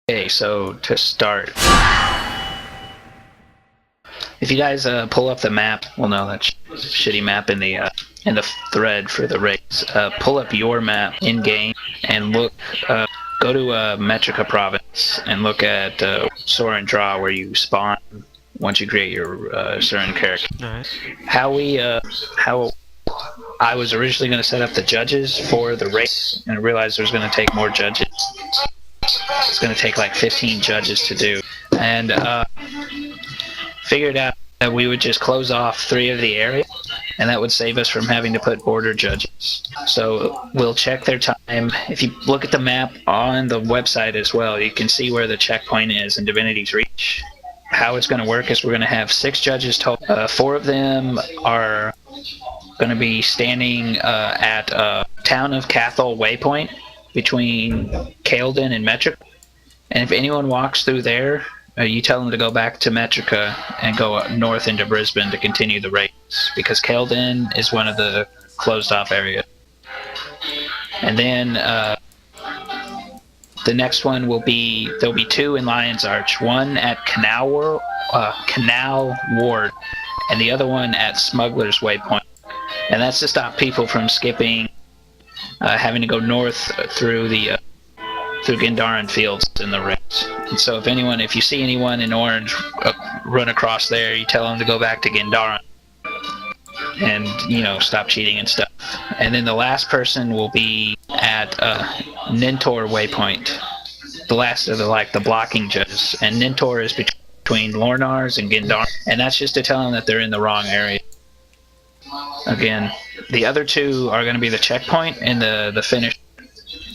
Okay, so to start, if you guys pull up the map, well, no, that shitty map in the thread for the race. Pull up your map in game and look. Go to Metrica province and look at Soren Draw, where you spawn once you create your Soren character. Nice. How I was originally going to set up the judges for the race, and I realized there was going to take more judges. It's going to take like 15 judges to do, and figured out that we would just close off 3 of the area, and that would save us from having to put border judges. So we'll check their time. If you look at the map on the website as well, you can see where the checkpoint is in Divinity's Reach. How it's going to work is we're going to have 6 judges total. 4 of them are going to be standing at Town of Cathal waypoint between Kael'din and Metrica. And if anyone walks through there, you tell them to go back to Metrica and go north into Brisbane to continue the race, because Kael'din is one of the closed off areas. And then the next one will be, there'll be 2 in Lion's Arch, one at Canal Ward, and the other one at Smuggler's Waypoint. And that's to stop people from skipping, having to go north through the through Gendaran Fields in the race. And so if you see anyone in orange run across there, you tell them to go back to Gendaran and, stop cheating and stuff. And then the last person will be at Nintor Waypoint, the last of the blocking judges. And Nintor is between Lornars and Gendaran, and that's just to tell them that they're in the wrong area. Again, the other 2 are going to be the checkpoint and the finish.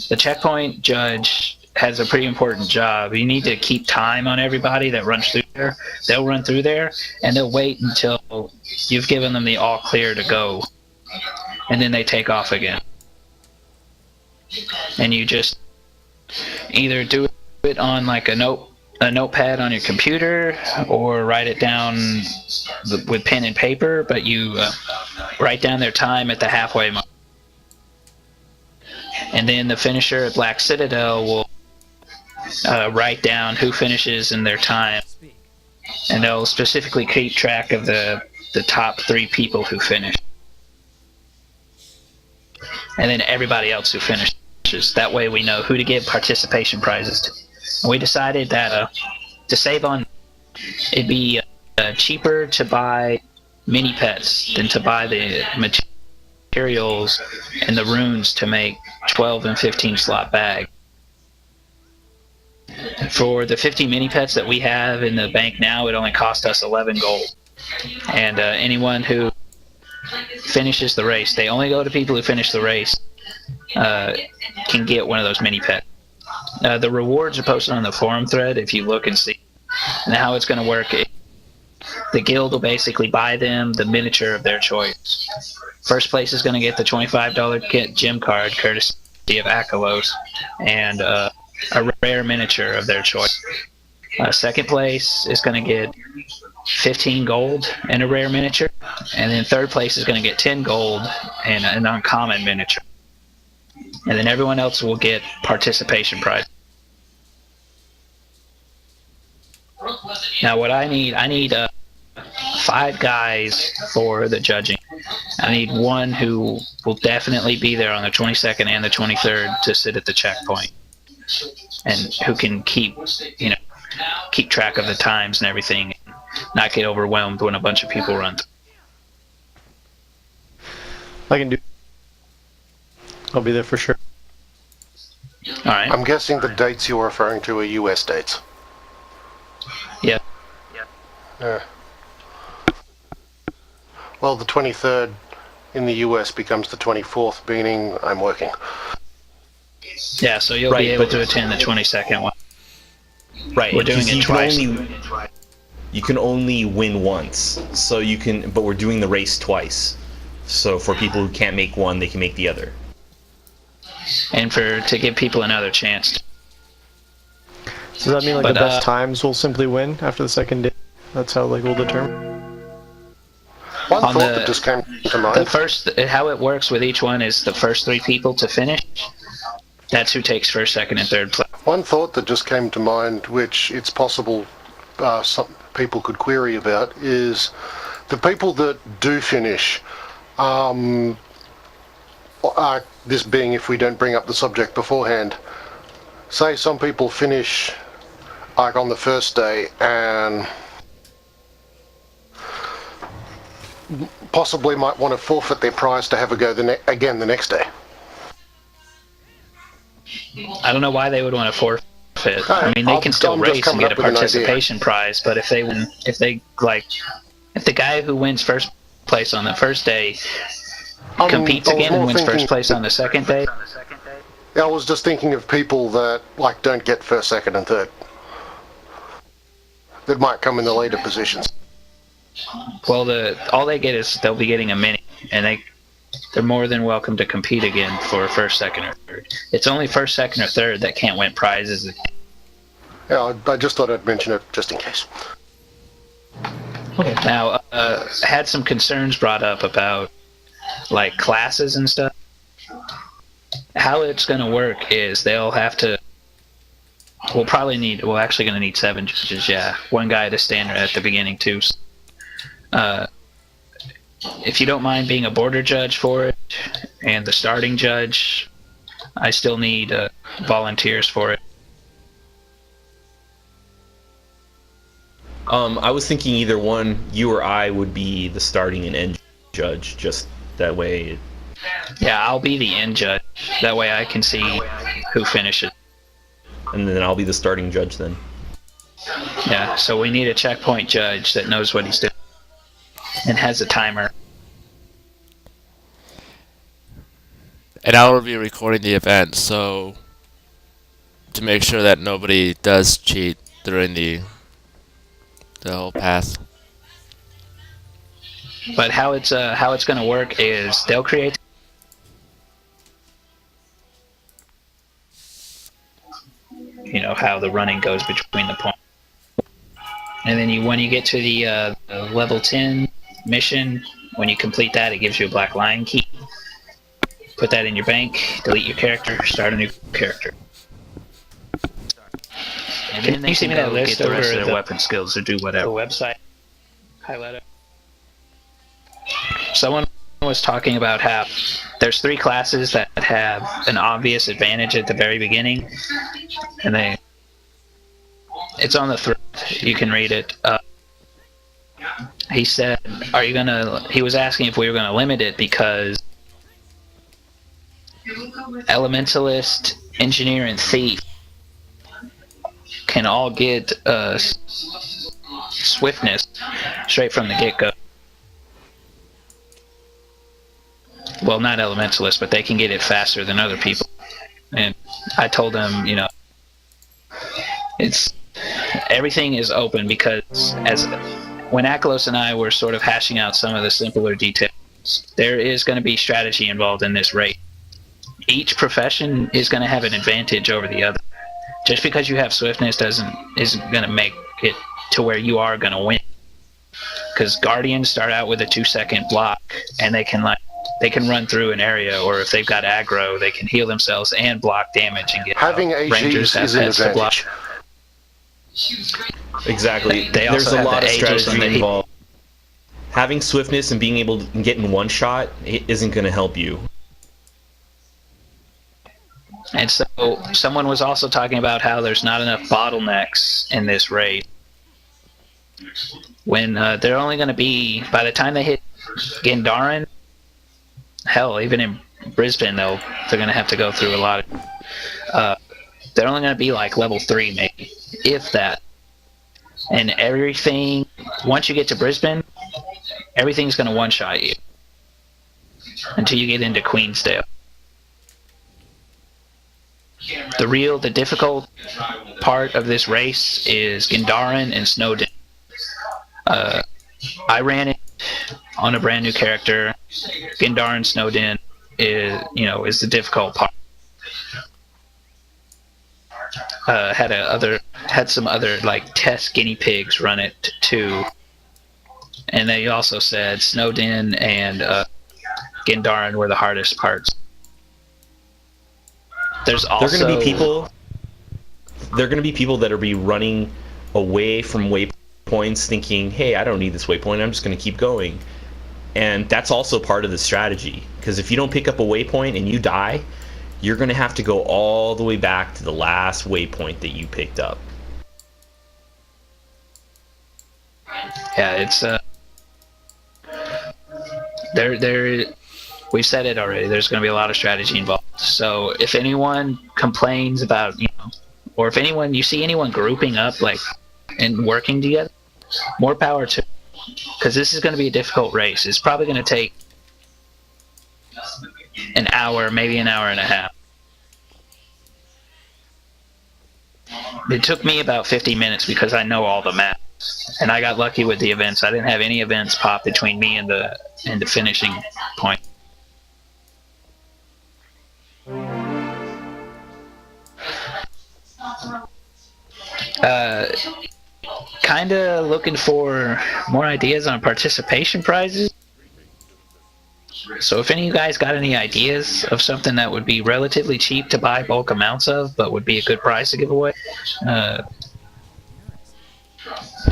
The checkpoint judge has a pretty important job. You need to keep time on everybody that runs through there. They'll run through there, and they'll wait until you've given them the all clear to go, and then they take off again. And you just either do it on like a notepad on your computer, or write it down with pen and paper, but you write down their time at the halfway mark. And then the finisher at Black Citadel will write down who finishes in their time, and they'll specifically keep track of the top 3 people who finish, and then everybody else who finishes. That way we know who to give participation prizes to. And we decided that to save on, it'd be cheaper to buy mini pets than to buy the materials and the runes to make 12 and 15 slot bag. For the 50 mini pets that we have in the bank now, it only cost us 11 gold. And anyone who finishes the race, they only go to people who finish the race, can get one of those mini pets. The rewards are posted on the forum thread if you look and see. And how it's going to work, the guild will basically buy them the miniature of their choice. First place is going to get the $25 gem card courtesy of Akalos, and a rare miniature of their choice. Second place is going to get 15 gold and a rare miniature, and then third place is going to get 10 gold and an uncommon miniature. And then everyone else will get participation prize. Now what I need 5 guys for the judging. I need one who will definitely be there on the 22nd and the 23rd to sit at the checkpoint, and who can keep track of the times and everything, and not get overwhelmed when a bunch of people run. I can do. I'll be there for sure. All right. I'm guessing the dates you're referring to are US dates. Yeah. Well, the 23rd in the US becomes the 24th, meaning I'm working. Yeah, so you'll be able to attend the 22nd one. Right. We're doing it twice. You can only win once, but we're doing the race twice. So for people who can't make one, they can make the other. And to give people another chance. Does that mean the best times will simply win after the second day? That's how we'll determine. One thought that just came to mind. How it works with each one is the first 3 people to finish. That's who takes first, second, and third place. One thought that just came to mind, which it's possible some people could query about, is the people that do finish, this being if we don't bring up the subject beforehand, say some people finish like on the first day and possibly might want to forfeit their prize to have a go again the next day. I don't know why they would want to forfeit. I mean, they can still race and get a participation prize, but if they win, if the guy who wins first place on the first day competes again and wins first place on the second day. Yeah, I was just thinking of people that like don't get first, second, and third. That might come in the later positions. Well, all they get is they'll be getting a mini, and they're more than welcome to compete again for first, second, or third. It's only first, second, or third that can't win prizes. Yeah, I just thought I'd mention it just in case. Okay. Now, had some concerns brought up about like classes and stuff. How it's going to work is they'll have to. We're actually going to need 7 judges. Yeah, one guy to stand at the beginning too. If you don't mind being a border judge for it and the starting judge, I still need volunteers for it. I was thinking either one, you or I would be the starting and end judge, just that way. Yeah, I'll be the end judge. That way I can see who finishes. And then I'll be the starting judge then. Yeah, so we need a checkpoint judge that knows what he's doing and has a timer. And I will be recording the event, so to make sure that nobody does cheat during the whole pass. But how it's going to work is they'll create. You know how the running goes between the points, and then when you get to the level 10 mission, when you complete that, it gives you a black lion key. Put that in your bank, delete your character, start a new character. And then you see me that list over their weapon skills or do whatever. The website. Highlight it. Someone was talking about how there's 3 classes that have an obvious advantage at the very beginning, and it's on the thread. You can read it. He said, he was asking if we were gonna limit it because Elementalist, Engineer, and Thief can all get swiftness straight from the get-go. Well, not Elementalist, but they can get it faster than other people. And I told them, everything is open because when Aklos and I were sort of hashing out some of the simpler details, there is going to be strategy involved in this race. Each profession is going to have an advantage over the other. Just because you have swiftness isn't going to make it to where you are going to win. Because Guardians start out with a 2-second block, and they can run through an area, or if they've got aggro, they can heal themselves and block damage and get having AGs is an advantage. Exactly. There's a lot of strategy involved. Having swiftness and being able to get in one shot isn't going to help you. And so someone was also talking about how there's not enough bottlenecks in this race. When they're only going to be, by the time they hit Gendaran, hell, even in Brisbane, they're going to have to go through a lot of. They're only going to be like level 3, maybe, if that. And everything, once you get to Brisbane, everything's going to one-shot you until you get into Queensdale. The difficult part of this race is Gendaran and Snowden. I ran it on a brand new character. Gendaran Snowden is the difficult part. Had some other like test guinea pigs run it too, and they also said Snowden and Gendaran were the hardest parts. There's also going to be people. there are going to be people that are be running away from waypoints thinking, hey, I don't need this waypoint, I'm just going to keep going. And that's also part of the strategy, because if you don't pick up a waypoint and you die, you're going to have to go all the way back to the last waypoint that you picked up. Yeah, it's we've said it already. There's going to be a lot of strategy involved. So if anyone complains about, or if you see anyone grouping up like and working together, more power to, because this is going to be a difficult race. It's probably going to take an hour, maybe an hour and a half. It took me about 50 minutes because I know all the maps. And I got lucky with the events. I didn't have any events pop between me and the finishing point. Kinda looking for more ideas on participation prizes. So if any of you guys got any ideas of something that would be relatively cheap to buy bulk amounts of, but would be a good prize to give away,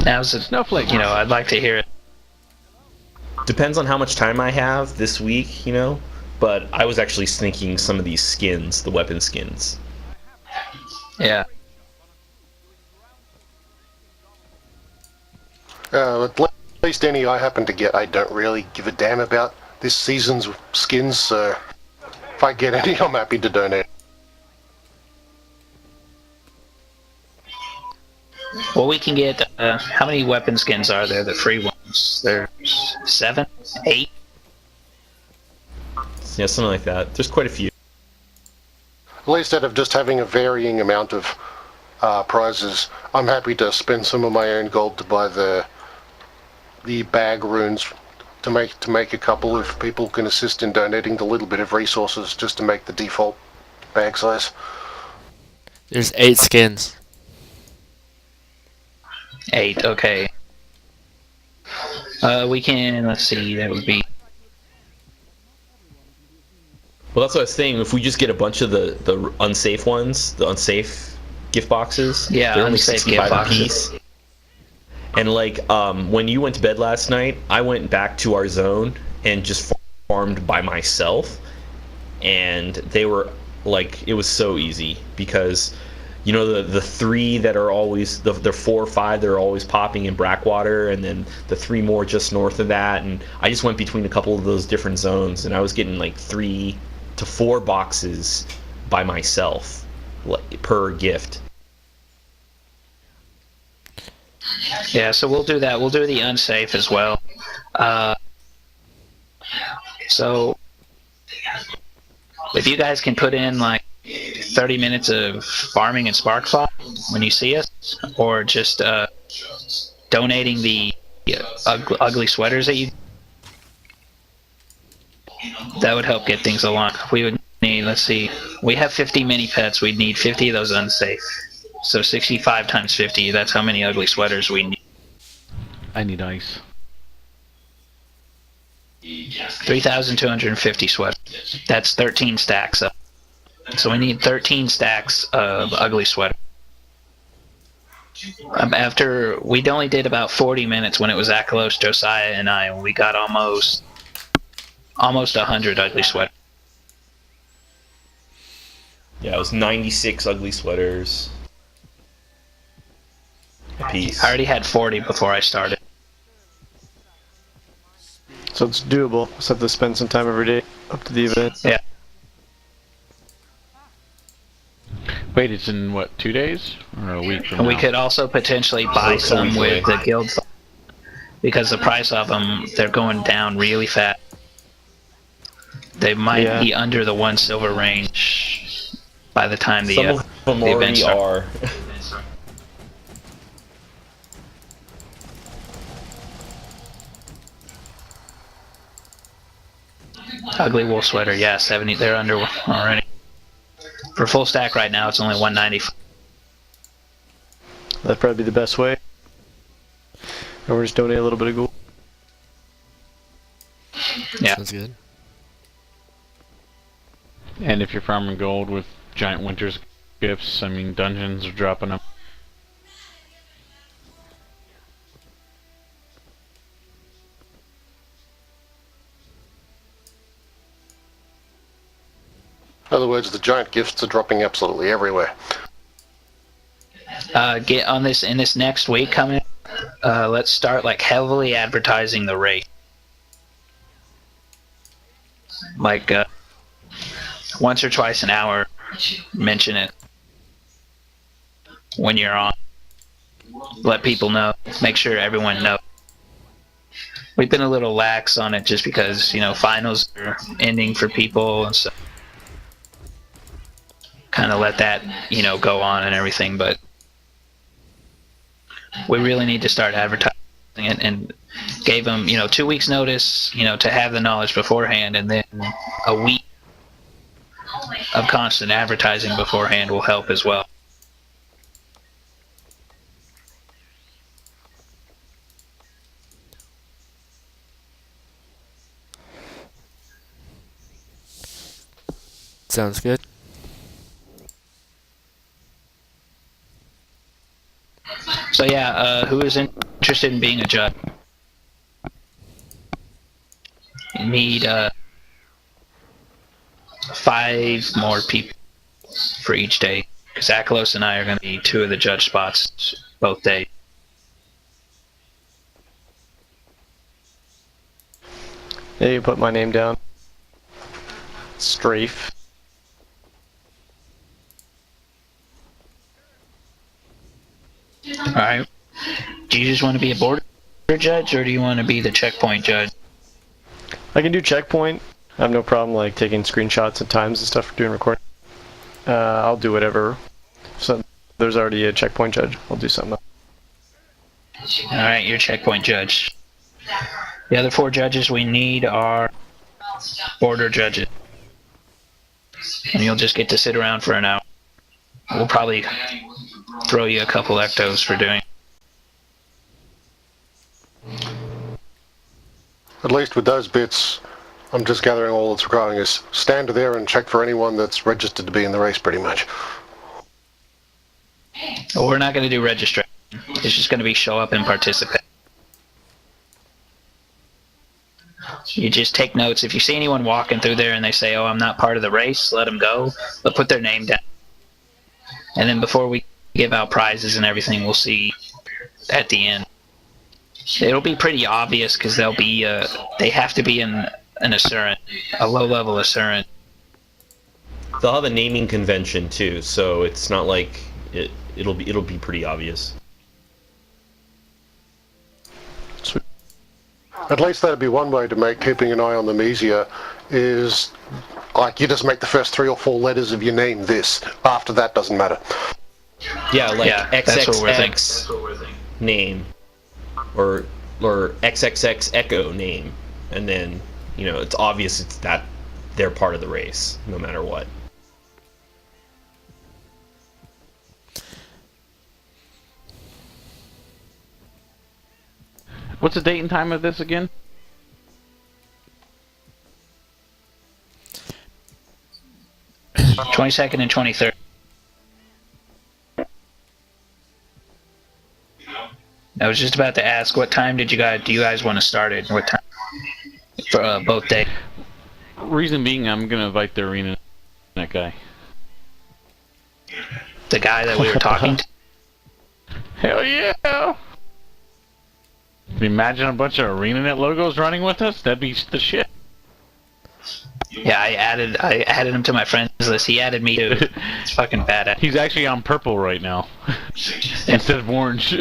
now's the Snowflake. I'd like to hear it. Depends on how much time I have this week, but I was actually thinking some of these skins, the weapon skins. Yeah. At least any I happen to get, I don't really give a damn about this season's skins, so if I get any, I'm happy to donate. Well, we can get, how many weapon skins are there, the free ones? There's 7? 8? Yeah, something like that. There's quite a few. At least out of just having a varying amount of prizes, I'm happy to spend some of my own gold to buy the bag runes to make a couple if people can assist in donating the little bit of resources just to make the default bag size. There's 8 skins. 8, okay. We can, let's see, that would be... Well, that's what I was saying. If we just get a bunch of the unsafe ones, the unsafe gift boxes, Yeah, they're only unsafe 65 gift boxes. apiece. And when you went to bed last night, I went back to our zone and just farmed by myself, and they were it was so easy because the 3 that are always the 4 or 5 that are always popping in Brackwater, and then the 3 more just north of that, and I just went between a couple of those different zones, and I was getting 3 to 4 boxes by myself per gift. Yeah, so we'll do that. We'll do the unsafe as well. So if you guys can put in 30 minutes of farming and Sparkfly when you see us, or just donating the ugly sweaters that would help get things along. We would need, let's see, we have 50 mini pets. We'd need 50 of those unsafe. So 65 times 50, that's how many ugly sweaters we need. I need ice. 3,250 sweaters. That's 13 stacks up. So we need 13 stacks of ugly sweater. After we only did about 40 minutes when it was Akalos, Josiah, and I, and we got almost 100 ugly sweaters. Yeah, it was 96 ugly sweaters a piece. I already had 40 before I started. So it's doable. Just have to spend some time every day up to the event. Yeah. Wait, it's in what, 2 days or a week from And we now? could also potentially buy It's a some week with away. the guild, because the price of them, they're going down really fast. They might be under the 1 silver range by the time the Some of them the events already start. are. Ugly wool sweater, yeah, 70. They're under already. For full stack right now, it's only 190. That'd probably be the best way. Or we'll just donate a little bit of gold. Yeah. Sounds good. And if you're farming gold with giant winters gifts. I mean, dungeons are dropping them. In other words, the giant gifts are dropping absolutely everywhere. Get on this in this next week coming. Let's start like heavily advertising the race. Like once or twice an hour, mention it when you're on. Let people know. Make sure everyone knows. We've been a little lax on it just because, you know, finals are ending for people and so kind of let that, you know, go on and everything, but we really need to start advertising it, and gave them, you know, 2 weeks notice, you know, to have the knowledge beforehand, and then a week of constant advertising beforehand will help as well. Sounds good. So yeah, who is interested in being a judge? You need 5 more people for each day, because Akalos and I are going to be 2 of the judge spots both days. Yeah, you put my name down. Strafe. Alright. Do you just want to be a border judge, or do you want to be the checkpoint judge? I can do checkpoint. I have no problem like taking screenshots at times and stuff for doing recording. I'll do whatever. So there's already a checkpoint judge. I'll do something else. Alright, you're checkpoint judge. The other 4 judges we need are border judges. And you'll just get to sit around for an hour. We'll probably throw you a couple ectos for doing. At least with those bits, I'm just gathering all that's requiring is stand there and check for anyone that's registered to be in the race, pretty much. Well, we're not going to do registration. It's just going to be show up and participate. You just take notes. If you see anyone walking through there and they say, oh, I'm not part of the race, let them go, but put their name down. And then before we give out prizes and everything, we'll see at the end. It'll be pretty obvious because they'll be, they have to be an Asuran, a low-level Asuran. They'll have a naming convention too, so it's not like it'll be pretty obvious. Sweet. At least that'd be one way to make keeping an eye on them easier, is like you just make the first 3 or 4 letters of your name this. After that doesn't matter. Yeah, like that's what we're thinking. XXX name, or XXX Echo name, and then, you know, it's obvious it's that they're part of the race, no matter what. What's the date and time of this again? '22nd and '23rd. I was just about to ask, what time do you guys want to start it? What time for both days? Reason being, I'm gonna invite the arena that guy. The guy that we were talking to. Hell yeah! Can you imagine a bunch of ArenaNet logos running with us? That'd be the shit. Yeah, I added him to my friends list. He added me too. It's fucking badass. He's actually on purple right now instead of orange.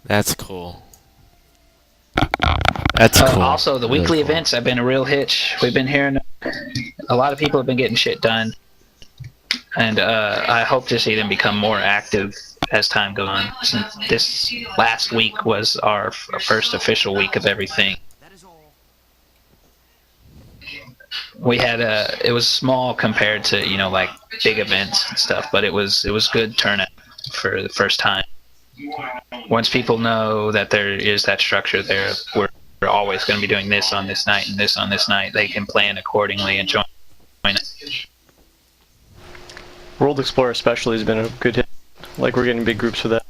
That's cool. That's cool. Also, the Really weekly cool. events have been a real hitch. We've been hearing a lot of people have been getting shit done, and I hope to see them become more active as time goes on. Since this last week was our first official week of everything, we had it was small compared to, you know, like big events and stuff, but it was good turnout for the first time. Once people know that there is that structure there, we're always going to be doing this on this night and this on this night. They can plan accordingly and join it. World Explorer especially has been a good hit. Like we're getting big groups for that.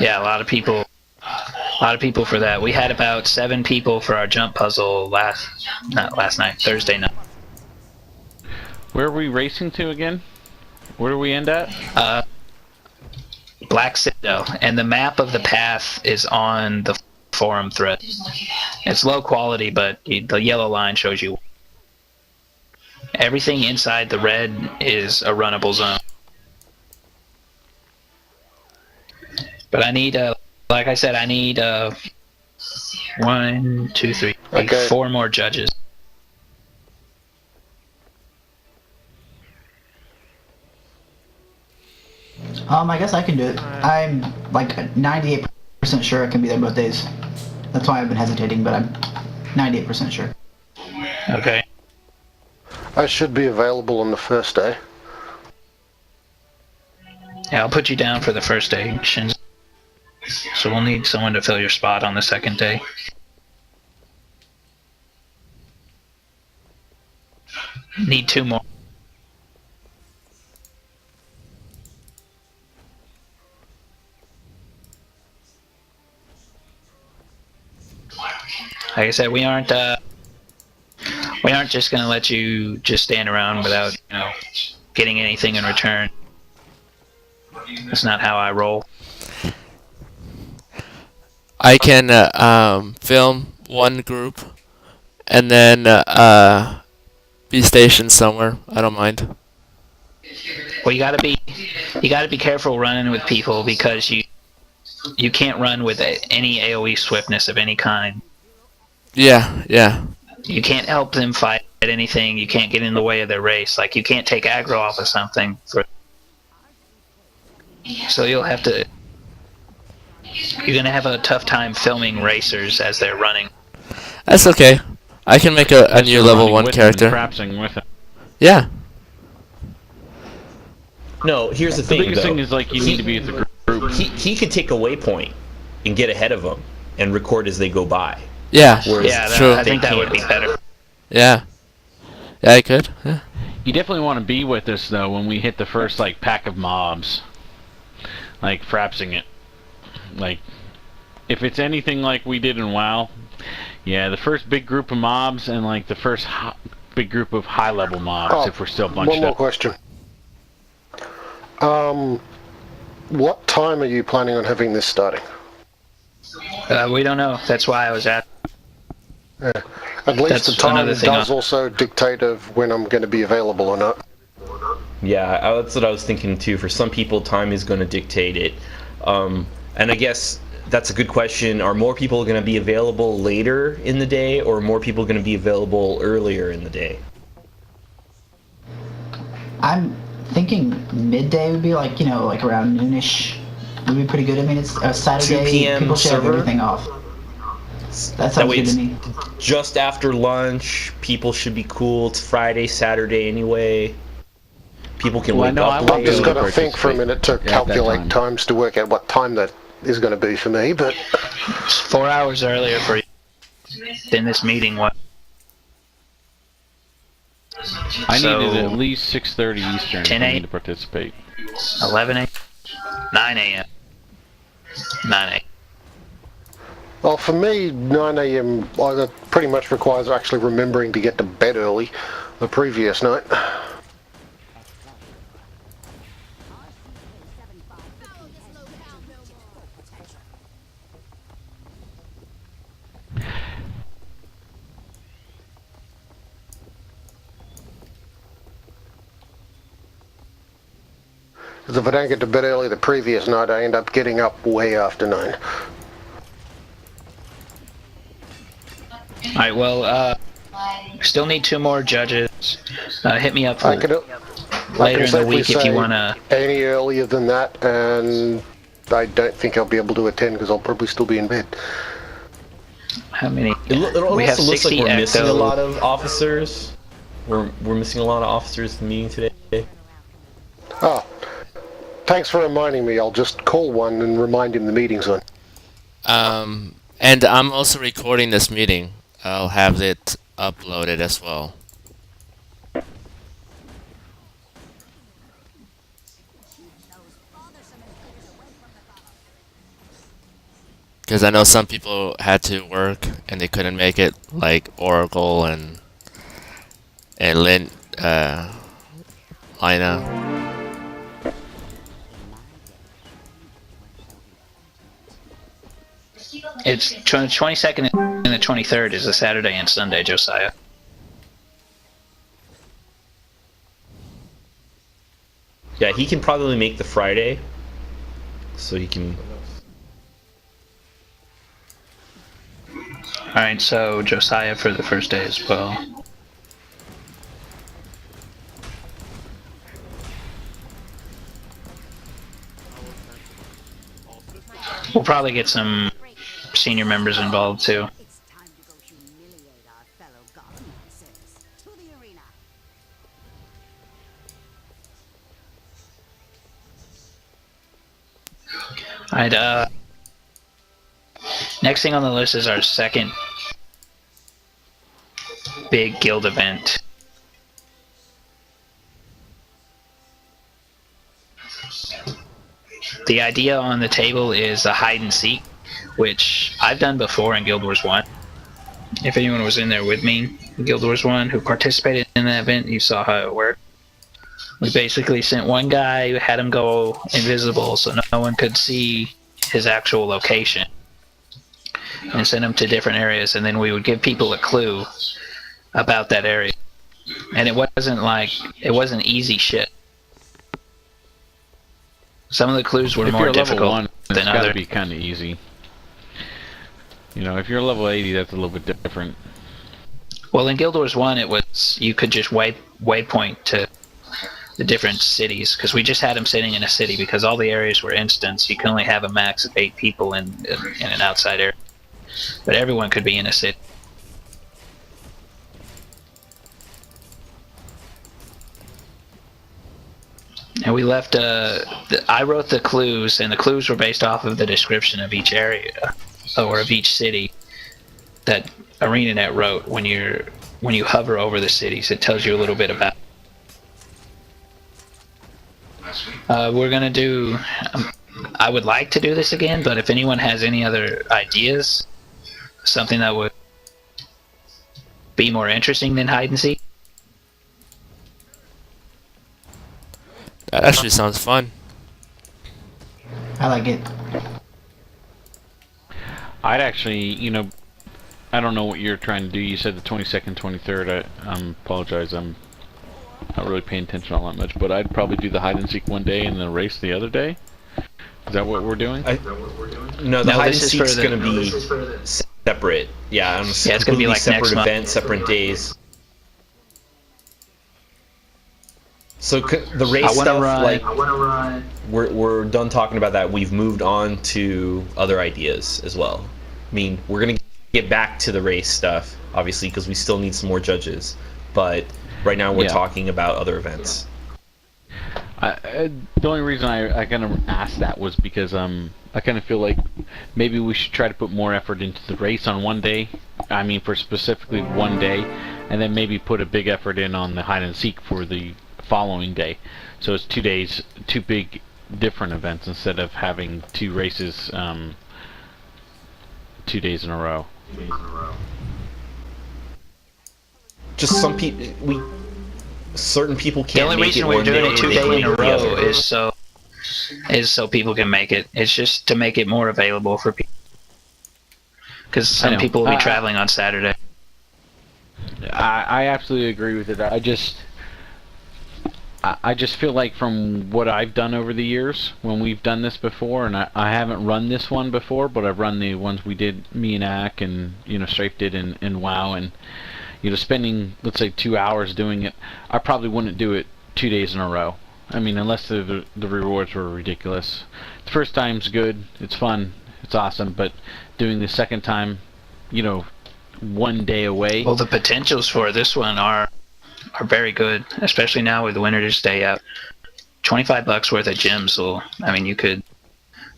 Yeah, a lot of people for that. We had about 7 people for our jump puzzle Thursday night. Where are we racing to again? Where do we end at? Black Citadel, and the map of the path is on the forum thread. It's low quality, but the yellow line shows you. Everything inside the red is a runnable zone. But I need, like I said, I need 1, 2, 3, Okay. 4 more judges. I guess I can do it. I'm like 98% sure I can be there both days. That's why I've been hesitating, but I'm 98% sure. Okay. I should be available on the first day. Yeah, I'll put you down for the first day, Shinzo. So we'll need someone to fill your spot on the second day. Need 2 more. Like I said, we aren't just gonna let you just stand around without, getting anything in return. That's not how I roll. I can film one group and then be stationed somewhere. I don't mind. Well, you gotta be careful running with people because you can't run with any AOE swiftness of any kind. Yeah, yeah. You can't help them fight anything. You can't get in the way of their race. Like, you can't take aggro off of something. So you'll have to... You're going to have a tough time filming racers as they're running. That's okay. I can make a new level 1 character. Crapsing with him. Yeah. No, here's the The thing, biggest though. thing is like you need to be with the group. He could take a waypoint and get ahead of them and record as they go by. Yeah. Whereas Yeah, True. I think that would be better. Yeah. Yeah, I could. Yeah. You definitely want to be with us though when we hit the first like pack of mobs, like frapsing it. Like, if it's anything like we did in WoW, yeah, the first big group of mobs and like the first big group of high-level mobs. If we're still bunched One more up. question. What time are you planning on having this starting? We don't know. That's why I was at. At least That's the time another thing does also dictate of when I'm going to be available or not. Yeah, that's what I was thinking too. For some people, time is going to dictate it. And I guess that's a good question. Are more people going to be available later in the day, or are more people going to be available earlier in the day? I'm thinking midday would be like, like around noonish would be pretty good. I mean, it's a 2 Saturday. p.m. People should have server? everything off. That That sounds way good it's to me. just after lunch. People should be cool. It's Friday, Saturday anyway. People can Well, I wake know I up won't I've be just able got to to think for a minute to at that calculate time. times to work out what time that is going to be for me, but It's 4 hours earlier for you than this meeting was. I So, needed at least 6:30 Eastern 10 for me a.m. to participate. 11 a.m. 9 a.m. 9 a.m. well, for me, 9 a.m. That pretty much requires actually remembering to get to bed early the previous night. Because if I don't get to bed early the previous night, I end up getting up way after 9. Alright, well, still need 2 more judges. Hit me up I could later in the safely week if you say want to. any earlier than that, and I don't think I'll be able to attend because I'll probably still be in bed. How many? It We have also looks like 60 we're missing a Ecto. lot of officers. We're missing a lot of officers in the meeting today. Oh, take Thanks for reminding me. I'll just call one and remind him the meeting's on. And I'm also recording this meeting. I'll have it uploaded as well. Because I know some people had to work and they couldn't make it, like Oracle and Lina. It's 22nd and the 23rd is a Saturday and Sunday, Josiah. Yeah, he can probably make the Friday, so he can. Alright, so Josiah for the first day as well. We'll probably get some senior members involved too. It's time to go humiliate our fellow Gotham officers. To the arena. Alright, next thing on the list is our second big guild event. The idea on the table is a hide and seek, which I've done before in Guild Wars 1. If anyone was in there with me in Guild Wars 1 who participated in that event, you saw how it worked. We basically sent one guy, had him go invisible so no one could see his actual location, and sent him to different areas, and then we would give people a clue about that area. And it wasn't easy shit. Some of the clues were If more you're level difficult 1, it's than gotta others. be kind of easy. You know, if you're level 80, that's a little bit different. Well, in Guild Wars 1, it was you could just waypoint to the different cities, because we just had them sitting in a city because all the areas were instance. You can only have a max of 8 people in an outside area, but everyone could be in a city. And we left. I wrote the clues, and the clues were based off of the description of each area or of each city that ArenaNet wrote. When you hover over the cities, it tells you a little bit about. We're gonna do. I would like to do this again, but if anyone has any other ideas, something that would be more interesting than hide and seek. That actually sounds fun. I like it. I'd actually, you know, I don't know what you're trying to do. You said the 22nd, 23rd. I apologize. I'm not really paying attention all that much, but I'd probably do the hide and seek one day and the race the other day. Is that what we're doing? No, the hide and this is seek's for gonna be separate. Yeah, it's gonna be like separate next month. events, separate days. So the race stuff, like we're done talking about that. We've moved on to other ideas as well. I mean, we're gonna get back to the race stuff, obviously, because we still need some more judges. But right now, we're talking about other events. The only reason I kind of asked that was because I kind of feel like maybe we should try to put more effort into the race on one day. I mean, for specifically one day, and then maybe put a big effort in on the hide and seek for the following day. So it's 2 days, 2 big different events instead of having 2 races 2 days in a row. Just certain people The can't only make reason it we're one doing day, it 2 they days can in a make it the row other. is so people can make it. It's just to make it more available for people, because I some know. people will be traveling on Saturday. I absolutely agree with it. I just feel like from what I've done over the years, when we've done this before, and I haven't run this one before, but I've run the ones we did, me and Ak and, you know, Strafe did in WoW, and, you know, spending, let's say, 2 hours doing it, I probably wouldn't do it 2 days in a row. I mean, unless the rewards were ridiculous. The first time's good, it's fun, it's awesome, but doing the second time, you know, 1 day away. Well, the potentials for this one are very good, especially now with Winter's Day out. $25 worth of gems will. I mean, you could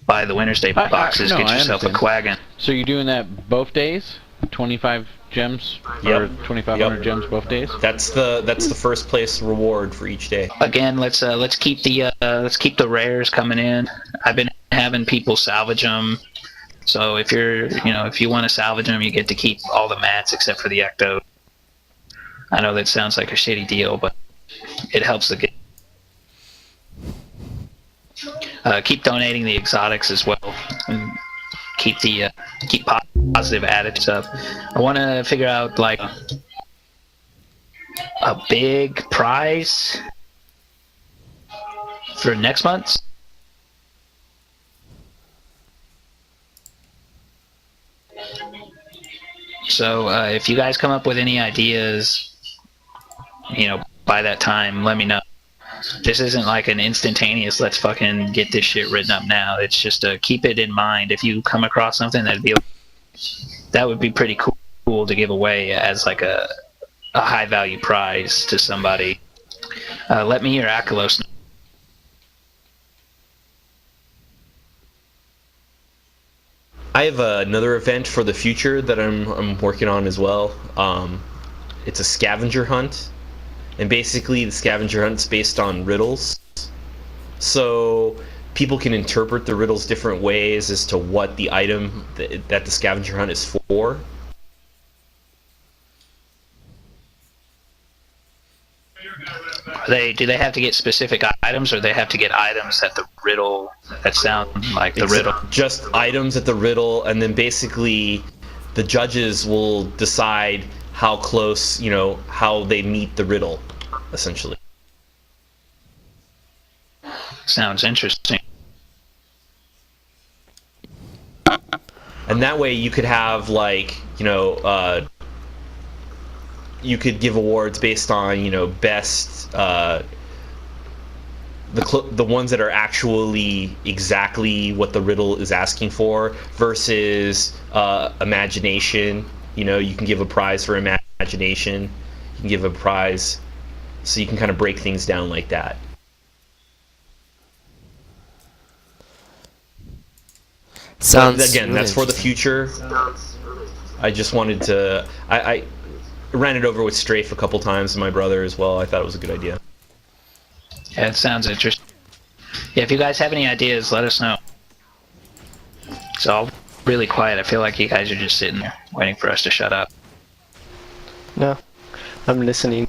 buy the Winter's Day boxes, no, get I yourself a understand. quaggin. So you're doing that both days? 25 gems Yep. or 2,500 Yep. gems both days? That's the first place reward for each day. Again, let's keep the rares coming in. I've been having people salvage them. So if if you want to salvage them, you get to keep all the mats except for the ecto. I know that sounds like a shitty deal, but it helps the game. Keep donating the exotics as well, and keep positive attitudes up. I want to figure out like a big prize for next month. So if you guys come up with any ideas, by that time, let me know. This isn't like an instantaneous, let's fucking get this shit written up now. It's just keep it in mind. If you come across something that would be pretty cool to give away as like a high value prize to somebody. Let me or Akalos know. I have another event for the future that I'm working on as well. It's a scavenger hunt, and basically the scavenger hunt's based on riddles. So people can interpret the riddles different ways as to what the item that the scavenger hunt is for. Do they have to get specific items, or they have to get items that the riddle that sound like the It's riddle? just items at the riddle, and then basically the judges will decide how close, how they meet the riddle, essentially. Sounds interesting. And that way you could have you could give awards based on best the ones that are actually exactly what the riddle is asking for versus imagination. You can give a prize for imagination. You can give a prize, so you can kind of break things down like that. Sounds But again, really that's for the interesting. future. I just wanted to. I ran it over with Strafe a couple times and my brother as well. I thought it was a good idea. Yeah, it sounds interesting. Yeah, if you guys have any ideas, let us know. It's all really quiet. I feel like you guys are just sitting there waiting for us to shut up. No, I'm listening.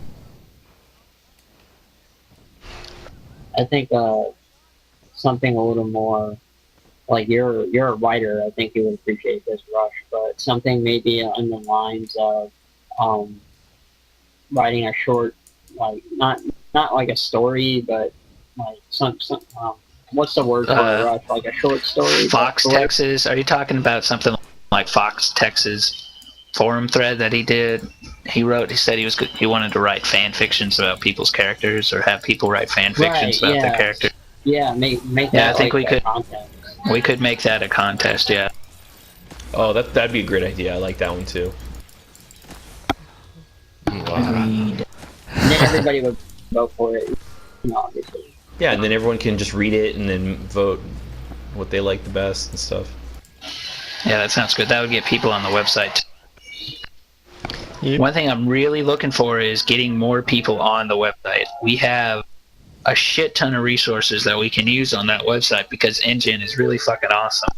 I think something a little more like you're a writer. I think you would appreciate this, Rush, but something maybe on the lines of writing a short, like not like a story, but like some what's the word for it, Rush? Like a short story. Fox but short? Texas. Are you talking about something like Fox Texas forum thread that he did? He said he wanted to write fan fictions about people's characters, or have people write fan fictions about their characters. Yeah, make that. Yeah, I think like we a could. contest. We could make that a contest. Yeah. Oh, that'd be a great idea. I like that one too. Agreed. And then everybody would vote for it, obviously. Yeah, and then everyone can just read it and then vote what they like the best and stuff. Yeah, that sounds good. That would get people on the website. Yep. One thing I'm really looking for is getting more people on the website. We have a shit ton of resources that we can use on that website because Engine is really fucking awesome.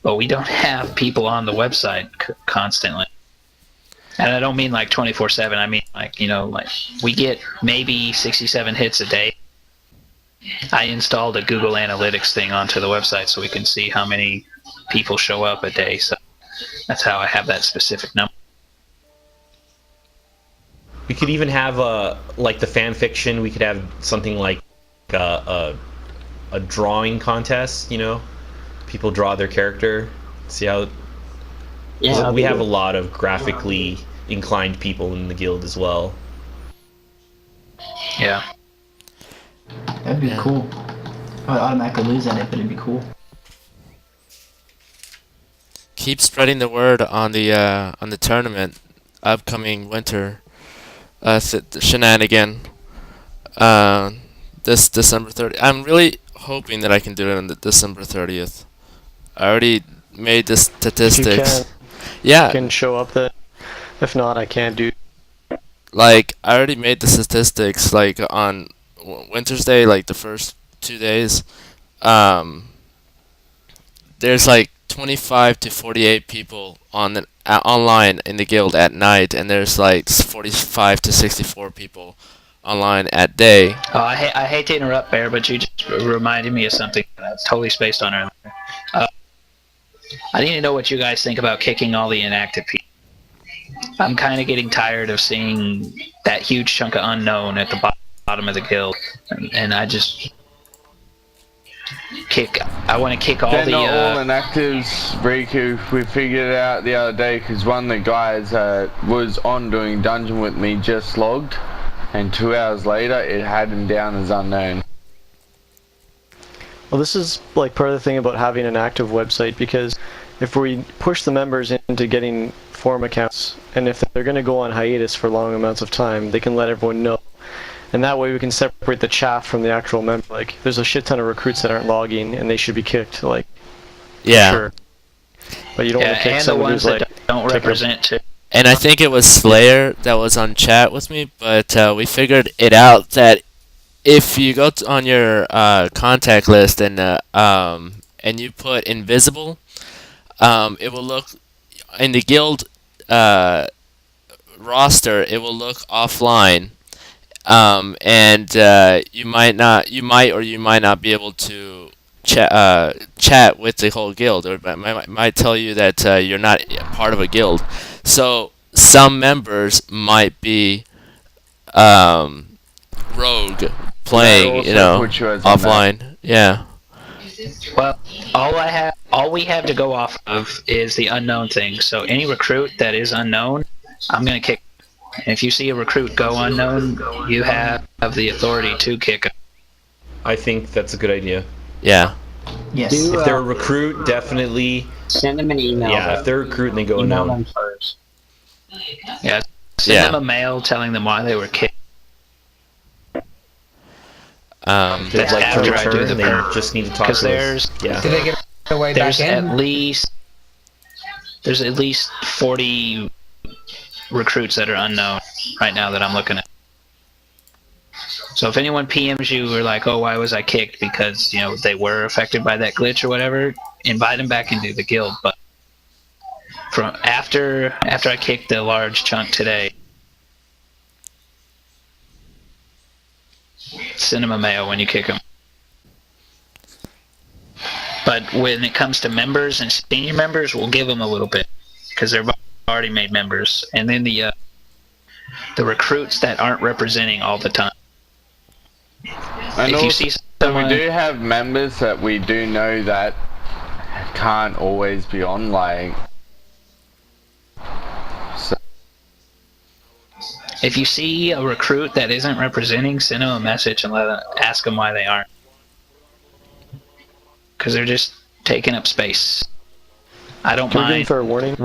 But we don't have people on the website constantly. And I don't mean like 24/7. I mean like we get maybe 67 hits a day. I installed a Google Analytics thing onto the website so we can see how many people show up a day. So that's how I have that specific number. We could even have like the fan fiction. We could have something like a drawing contest. People draw their character. See how. Yeah, We have a lot of graphically inclined people in the guild as well. Yeah. That'd be cool. I would automatically lose at it, but it'd be cool. Keep spreading the word on the tournament, upcoming winter shenanigan. this December 30th. I'm really hoping that I can do it on the December 30th. I already made the If you statistics. can, Yeah, can show up then. If not, I can't do. like I already made the statistics. Like on Winter's Day, like the first 2 days, there's like 25 to 48 people on the online in the guild at night, and there's like 45 to 64 people online at day. Oh, I hate to interrupt, Bear, but you just reminded me of something that's totally spaced on earlier. I need to know what you guys think about kicking all the inactive people. I'm kind of getting tired of seeing that huge chunk of unknown at the bottom of the guild, and I just I want to kick all They're the. not all inactives, Riku. We figured it out the other day because one of the guys was on doing dungeon with me just logged, and 2 hours later it had him down as unknown. Well, this is like part of the thing about having an active website, because if we push the members into getting forum accounts, and if they're going to go on hiatus for long amounts of time, they can let everyone know. And that way we can separate the chaff from the actual member. Like, there's a shit ton of recruits that aren't logging, and they should be kicked, like, Yeah. for sure. But you don't want to kick and the someone ones who's like... that don't represent too. And I think it was Slayer that was on chat with me, but we figured it out that if you go on your contact list and you put invisible, it will look in the guild roster. It will look offline, and you might not be able to chat with the whole guild, or it might tell you that you're not part of a guild. So some members might be rogue playing, Put you as a offline. Yeah. Well, all we have to go off of is the unknown thing. So any recruit that is unknown, I'm gonna kick. And if you see a recruit go unknown, you have the authority to kick him. I think that's a good idea. Yeah. Yes. Do, If they're a recruit, definitely. send them an email. Yeah, if they're a recruit and they go email unknown. them first. Yeah. Send them a mail telling them why they were kicked. If they'd like to After I do return, the they burn. just need to talk Because to us. there's Yeah. Did they get their way back there's in? at least 40 recruits that are unknown right now that I'm looking at. So if anyone PMs you or like, oh, why was I kicked? Because they were affected by that glitch or whatever, invite them back into the guild. But from after I kicked a large chunk today, send them a mail when you kick them. But when it comes to members and senior members, we'll give them a little bit because they're already made members. And then the recruits that aren't representing all the time. And If you also, see someone, we do have members that we do know that can't always be on, like... if you see a recruit that isn't representing, send them a message and ask them why they aren't. Because they're just taking up space. I don't Can we give them mind. fair warning?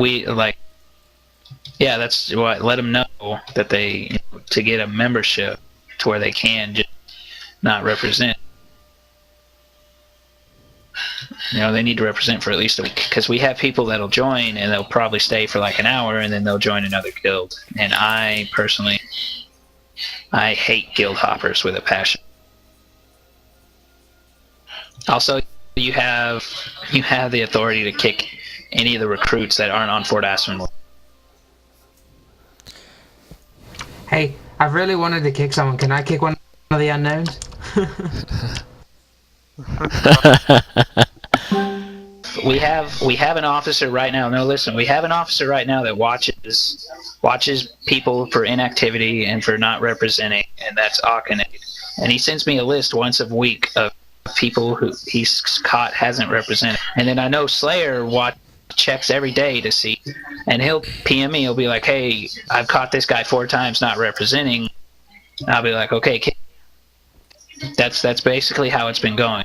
Yeah, that's what. Let them know that they to get a membership to where they can just not represent. They need to represent for at least a week because we have people that'll join and they'll probably stay for like an hour and then they'll join another guild. And I personally, I hate guild hoppers with a passion. Also, you have the authority to kick any of the recruits that aren't on Fort Aspen. Hey, I really wanted to kick someone. Can I kick one of the unknowns? We have an officer right now. No, listen, we have an officer right now that watches people for inactivity and for not representing, and that's Akane. And he sends me a list once a week of people who he's caught hasn't represented. And then I know Slayer checks every day to see, and he'll PM me. He'll be like, "Hey, I've caught this guy 4 times not representing." And I'll be like, "Okay." That's basically how it's been going.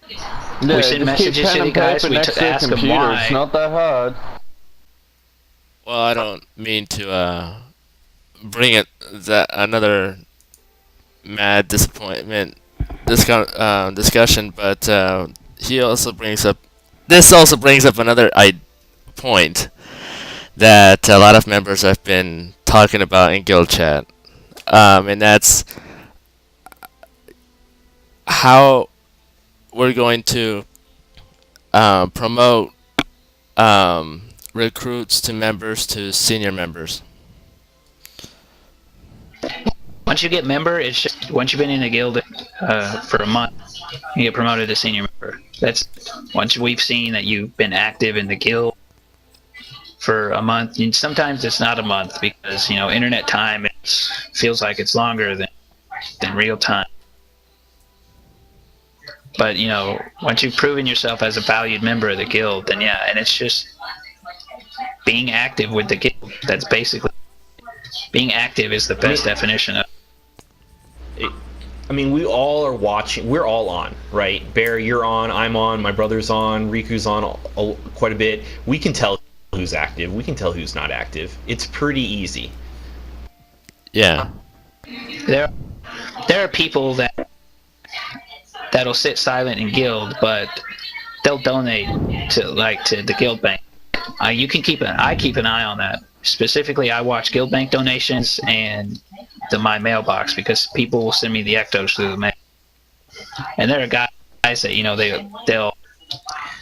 Yeah, We send just keep messages pen to the and guys. paper We next to the ask them computer. why. It's not that hard. Well, I don't mean to bring it that another mad disappointment discussion, but he also brings up another point that a lot of members have been talking about in guild chat, and that's how we're going to promote recruits to members to senior members. Once you get member, it's just once you've been in a guild for a month, you get promoted to senior member. That's once we've seen that you've been active in the guild for a month. And sometimes it's not a month because internet time feels like it's longer than real time. But once you've proven yourself as a valued member of the guild, then yeah, and it's just being active with the guild. That's basically being active is the best definition of. I mean, we all are watching. We're all on, right? Bear, you're on. I'm on. My brother's on. Riku's on quite a bit. We can tell who's active. We can tell who's not active. It's pretty easy. Yeah. There are people that'll sit silent in guild, but they'll donate to the guild bank. I keep an eye on that. Specifically, I watch guild bank donations and my mailbox because people will send me the ectos through the mail. And there are guys that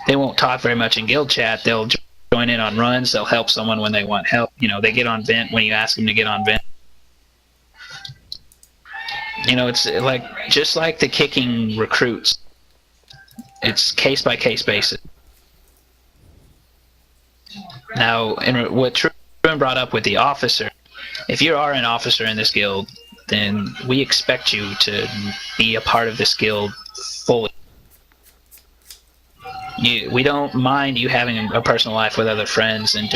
they won't talk very much in guild chat. They'll join in on runs. They'll help someone when they want help. They get on vent when you ask them to get on vent. It's just like the kicking recruits. It's case by case basis. Now, what Truman brought up with the officer, if you are an officer in this guild, then we expect you to be a part of this guild fully. We don't mind you having a personal life with other friends and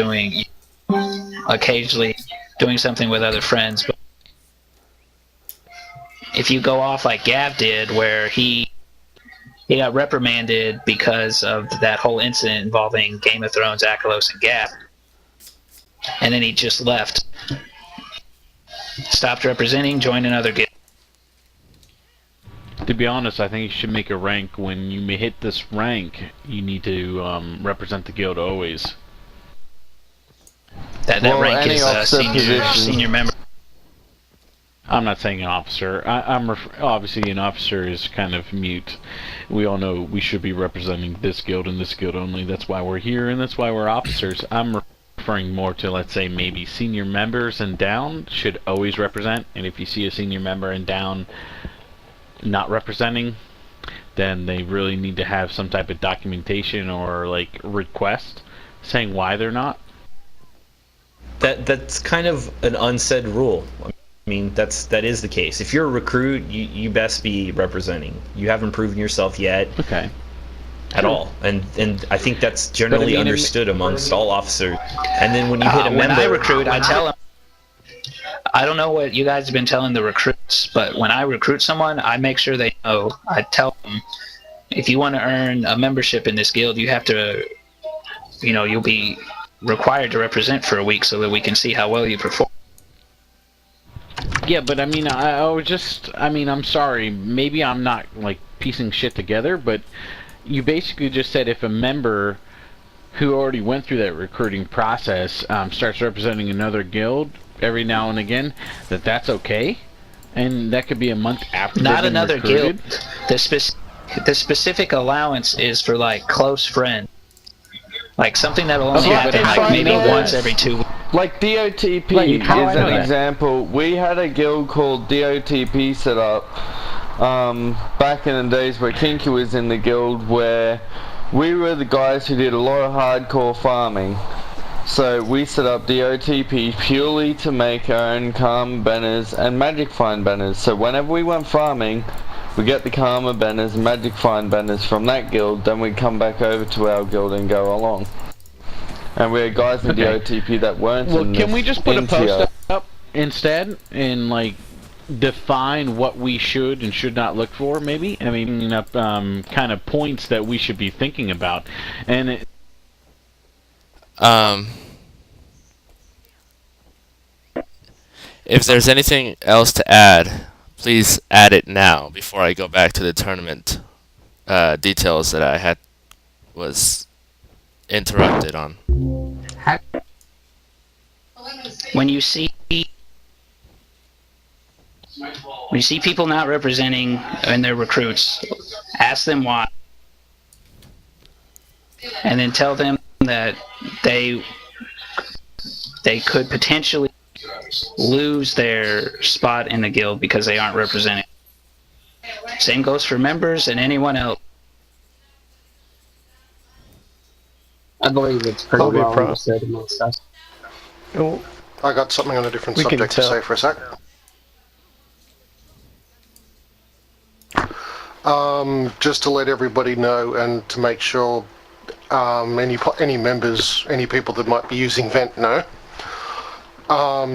occasionally doing something with other friends, but if you go off like Gav did, where he got reprimanded because of that whole incident involving Game of Thrones, Akalos, and Gav, and then he just left, stopped representing, joined another guild. To be honest, I think you should make a rank. When you hit this rank, you need to represent the guild always. That rank is senior member. I'm not saying an officer. Obviously an officer is kind of mute. We all know we should be representing this guild and this guild only. That's why we're here and that's why we're officers. I'm referring more to, let's say, maybe senior members and down should always represent. And if you see a senior member and down not representing, then they really need to have some type of documentation or request saying why they're not. That's kind of an unsaid rule. I mean, that is the case. If you're a recruit, you best be representing. You haven't proven yourself yet. Okay. At all, and I think that's generally understood amongst all officers. And then when you hit a member, when I recruit, I tell them. I don't know what you guys have been telling the recruits, but when I recruit someone, I make sure they know. I tell them, if you want to earn a membership in this guild, you have to, you'll be required to represent for a week so that we can see how well you perform. Yeah, but I mean, I'm sorry, maybe I'm not piecing shit together, but you basically just said if a member who already went through that recruiting process starts representing another guild every now and again, that's okay, and that could be a month after. Not another recruited. Guild. The specific allowance is for close friends, something that'll only happen maybe once every 2 weeks. Like DOTP is an example. We had a guild called DOTP set up back in the days where Kinky was in the guild, where we were the guys who did a lot of hardcore farming. So we set up DOTP purely to make our own Karma banners and Magic Find banners. So whenever we went farming, we get the Karma banners and Magic Find banners from that guild, then we come back over to our guild and go along. And we had guys in DOTP that weren't in can we just put a post up instead and define what we should and should not look for, maybe? I mean, kind of points that we should be thinking about. And if there's anything else to add, please add it now before I go back to the tournament details that I was interrupted on. Ha- When you see people not representing in their recruits, ask them why, and then tell them that they could potentially lose their spot in the guild because they aren't represented. Same goes for members and anyone else. I believe it's pretty That'll be a well pro. understood amongst us. Oh, I got something on a different We can subject to tell. say for a sec. Just to let everybody know and to make sure any members, any people that might be using Vent know.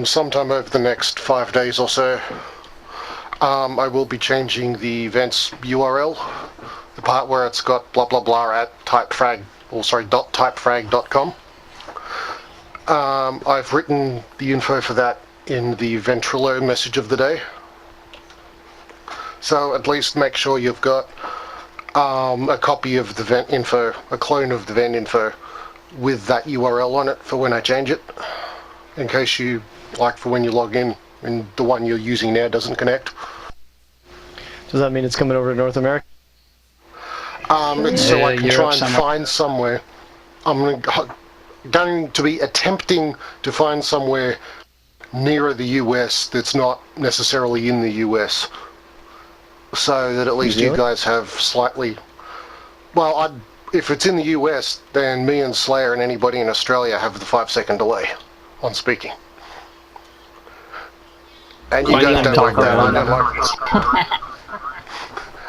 Sometime over the next 5 days or so, I will be changing the Vent's URL, the part where it's got blah blah blah at .typefrag.com. I've written the info for that in the Ventrilo message of the day. So at least make sure you've got a copy of the Vent info, a clone of the Vent info with that URL on it for when I change it. In case you, like for when you log in and the one you're using now doesn't connect. does that mean it's coming over to North America? It's so I can Europe try and somewhere. find somewhere. I'm going to be attempting to find somewhere nearer the US that's not necessarily in the US. So that at least you Really? guys have slightly... Well, if it's in the US, then me and Slayer and anybody in Australia have the 5-second delay on speaking. And you Why do you guys have don't to like that. talk I don't like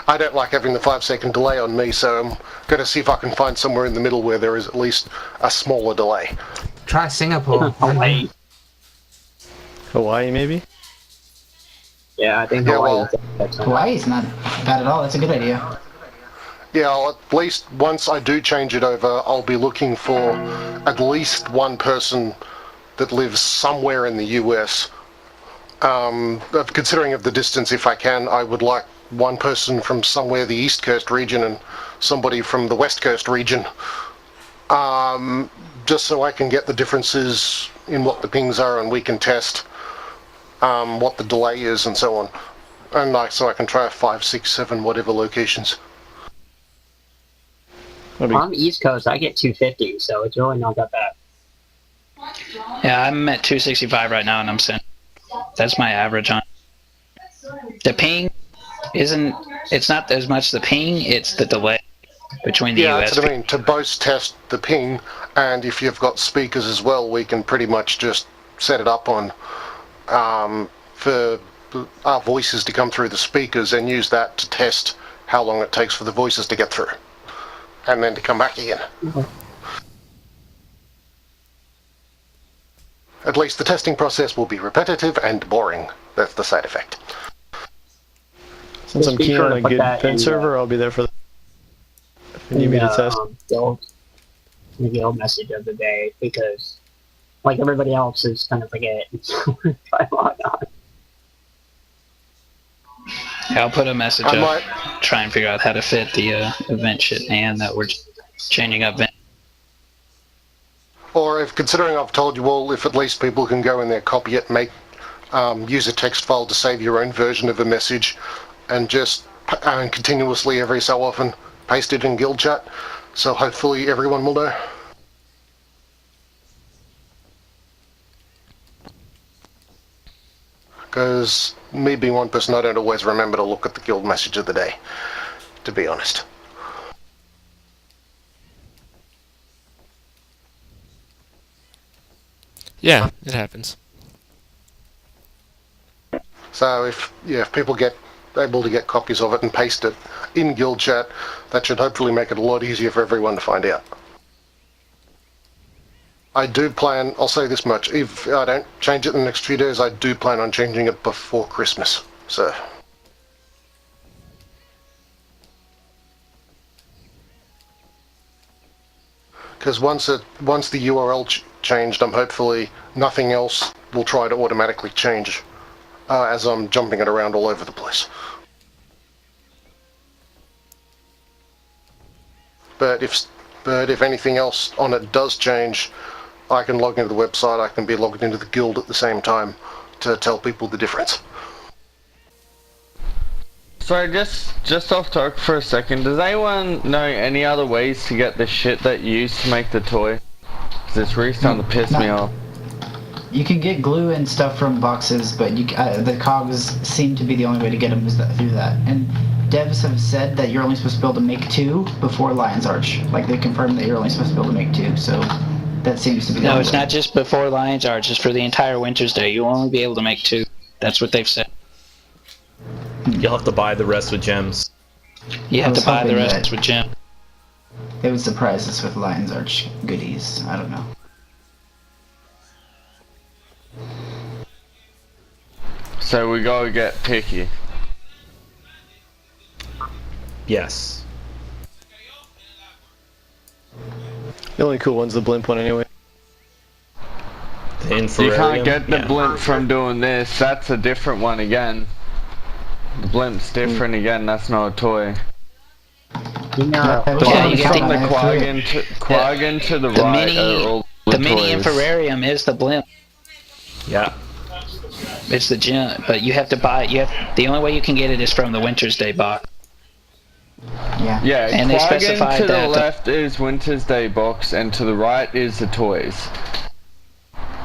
I don't like having the 5-second delay on me, so I'm going to see if I can find somewhere in the middle where there is at least a smaller delay. Try Singapore. Hawaii. Hawaii, maybe? Yeah, I think Yeah, Hawaii. well- Hawaii's not bad at all. That's a good idea. Yeah, I'll at least once I do change it over, I'll be looking for at least one person that lives somewhere in the US. Considering of the distance, if I can, I would like one person from somewhere the East Coast region and somebody from the West Coast region. Just so I can get the differences in what the pings are and we can test what the delay is and so on. And so I can try 5, 6, 7, whatever locations. That'd be- On the East Coast, I get 250, so it's really not that bad. Yeah, I'm at 265 right now, and I'm sent. That's my average on. The ping isn't. It's not as much the ping; it's the delay between the Yeah, US. that's what I mean. To both test the ping, and if you've got speakers as well, we can pretty much just set it up on for our voices to come through the speakers and use that to test how long it takes for the voices to get through, and then to come back again. At least the testing process will be repetitive and boring. That's the side effect. Since Just I'm be keen sure on to a put good that pen in, server, I'll be there for that. If you need me to test. Guild, the guild message of the day, because like everybody else is kind of forget. Try log on. I'll put a message I up. might, Try and figure out how to fit the event shit and that we're changing up. or if considering I've told you all, if at least people can go in there, copy it, make use a text file to save your own version of a message, and just continuously every so often paste it in guild chat. So hopefully everyone will know. Because me being one person, I don't always remember to look at the guild message of the day, to be honest. Yeah, it happens. So if people get able to get copies of it and paste it in guild chat, that should hopefully make it a lot easier for everyone to find out. I do plan, I'll say this much, if I don't change it in the next few days, I do plan on changing it before Christmas. So because once the URL changed, I'm hopefully nothing else will try to automatically change as I'm jumping it around all over the place. But if anything else on it does change, I can log into the website, I can be logged into the guild at the same time to tell people the difference. Sorry, just off topic for a second. Does anyone know any other ways to get the shit that you used to make the toy? 'Cause it's really starting to piss me off. You can get glue and stuff from boxes, but the cogs seem to be the only way to get them through that. And devs have said that you're only supposed to be able to make 2 before Lion's Arch. Like, they confirmed that you're only supposed to be able to make 2, so that seems to be the No, only it's way. not just before Lion's Arch. It's for the entire Winter's Day. You'll only be able to make 2. That's what they've said. You'll have to buy the rest with gems. You have I was to buy the hoping rest that- with gem. It would surprise us with Lion's Arch goodies. I don't know. So we gotta get picky. Yes. The only cool one's the blimp one anyway. The You infrarium. can't get the yeah. blimp from doing this. That's a different one again. The blimp's different again. That's not a toy. You know, Yeah, The Yeah, you ones get from the- the Quaggin to the The right mini- are all The mini toys. infrarium is the blimp. Yeah. It's the gem, but you have to buy. The only way you can get it is from the Winter's Day box. Yeah. Yeah, And they Quaggin specified to the that the- left is Winter's Day box, and to the right is the toys.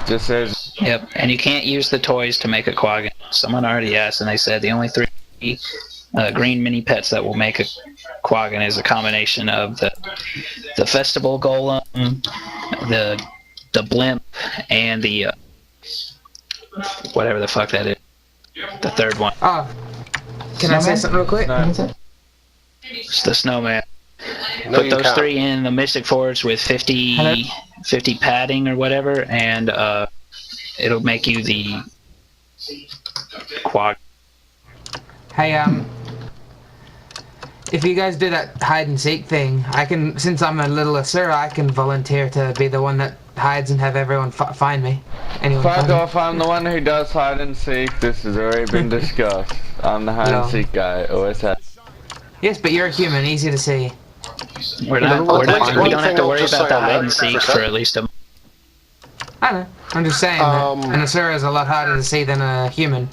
Just says Yep, and you can't use the toys to make a quaggin. Someone already asked, and they said the only 3 green mini pets that will make a quaggin is a combination of the festival golem, the blimp, and the whatever the fuck that is. The third one, Oh, can I say Snowman? something real quick? No. What's it? it's the snowman. No, Put you those can't. 3 in the Mystic Forge with 50 Hello? 50 padding or whatever, and it'll make you the quag. Hey, if you guys do that hide and seek thing, I can, since I'm a little Asura, I can volunteer to be the one that hides and have everyone find me. Anyone fuck find me. off, I'm the one who does hide and seek. This has already been discussed. I'm the hide No. and seek guy, always have. Yes, but you're a human, easy to see. We One don't thing have to I'll worry just about say the on hide that and for a seek sec. for at least a month. I don't know. I'm just saying that an Asura is a lot harder to see than a human.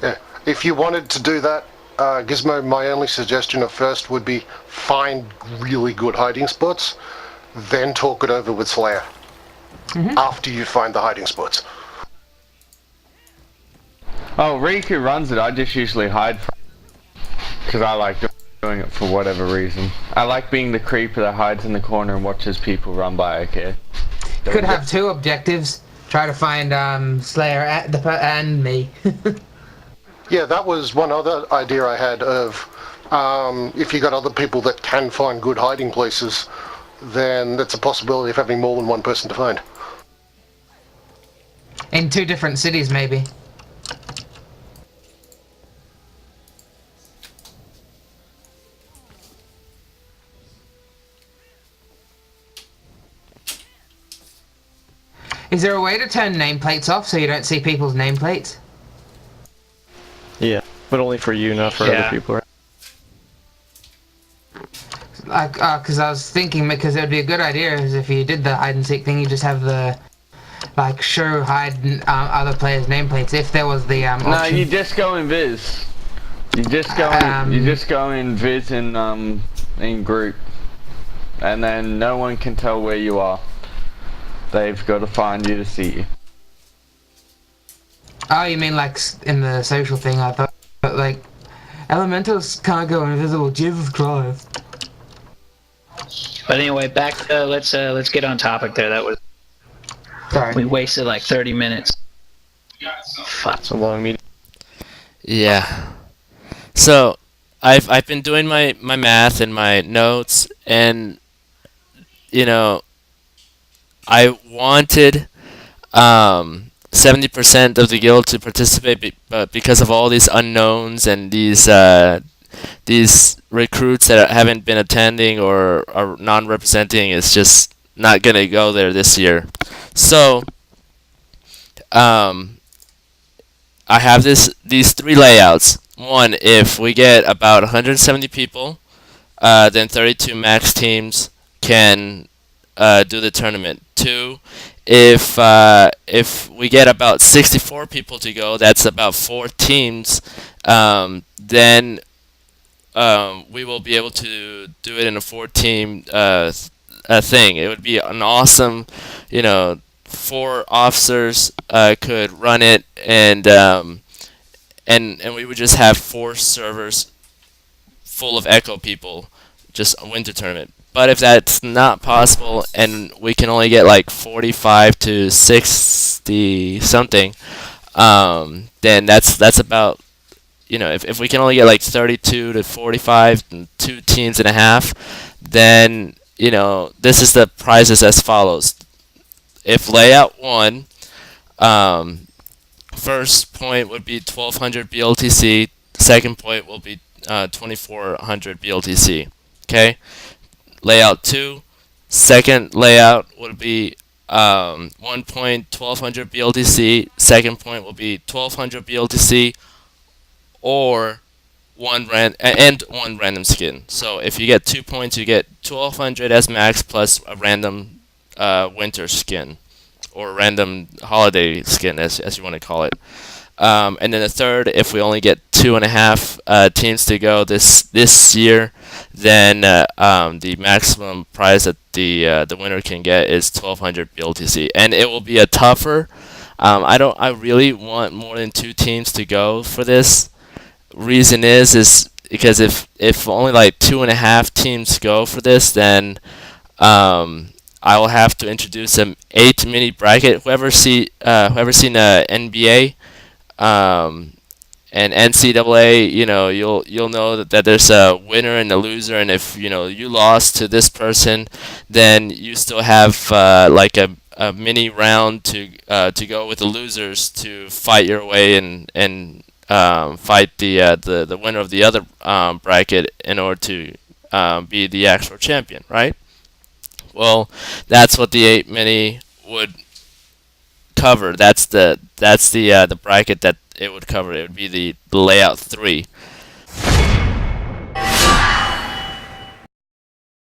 Yeah. If you wanted to do that, Gizmo, my only suggestion at first would be find really good hiding spots, then talk it over with Slayer. After you find the hiding spots. Oh, Riku runs it, I just usually hide from because I like doing it for whatever reason. I like being the creeper that hides in the corner and watches people run by, okay? Could have 2 objectives. Try to find Slayer and me. Yeah, that was one other idea I had of if you got other people that can find good hiding places, then that's a possibility of having more than one person to find. In 2 different cities, maybe. Is there a way to turn nameplates off so you don't see people's nameplates? Yeah, but only for you, not for Yeah. other people, right? Like, because I was thinking, because it would be a good idea is if you did the hide and seek thing, you just have the, like, show hide other players' nameplates if there was the No, option. you just go in Viz. You just go in Viz in group. And then no one can tell where you are. They've got to find you to see you. Oh, you mean like in the social thing? I thought, but like, elementals can't go invisible. Jesus Christ! But anyway, back to, let's get on topic there. That was Sorry. we wasted like 30 minutes. Fuck. It's a long meeting. Yeah. So, I've been doing my math and my notes, and you know, I wanted 70% of the guild to participate, but because of all these unknowns and these recruits that haven't been attending or are non-representing, it's just not gonna go there this year. So, I have these three layouts. One, if we get about 170 people, then 32 max teams can do the tournament. Two, if we get about 64 people to go, that's about 4 teams. Then we will be able to do it in a 4-team thing. It would be an awesome, 4 officers could run it, and we would just have 4 servers full of Echo people, just a winter tournament. But if that's not possible, and we can only get like 45 to 60 something, then that's about, if we can only get like 32 to 45 and 2 teams and a half, then this is the prizes as follows. If layout 1, first point would be 1200 BLTC, second point will be 2400 BLTC. Okay? Layout 2, second layout would be 1 point 1200 BLTC, second point will be 1200 BLTC, or one random skin. So if you get 2 points, you get 1200 as max plus a random winter skin, or random holiday skin, as you want to call it. And then the third, if we only get 2.5 teams to go this year, then the maximum prize that the winner can get is 1200 BLTC, and it will be a tougher. I really want more than 2 teams to go for this. Reason is because if only like 2.5 teams go for this, then I will have to introduce an 8 mini bracket. Whoever seen NBA and NCAA, you'll know that there's a winner and a loser, and if you lost to this person, then you still have like a mini round to go with the losers to fight your way and fight the winner of the other bracket in order to be the actual champion, right? Well, that's what the 8 mini would cover. That's the bracket that it would cover. It would be the layout 3.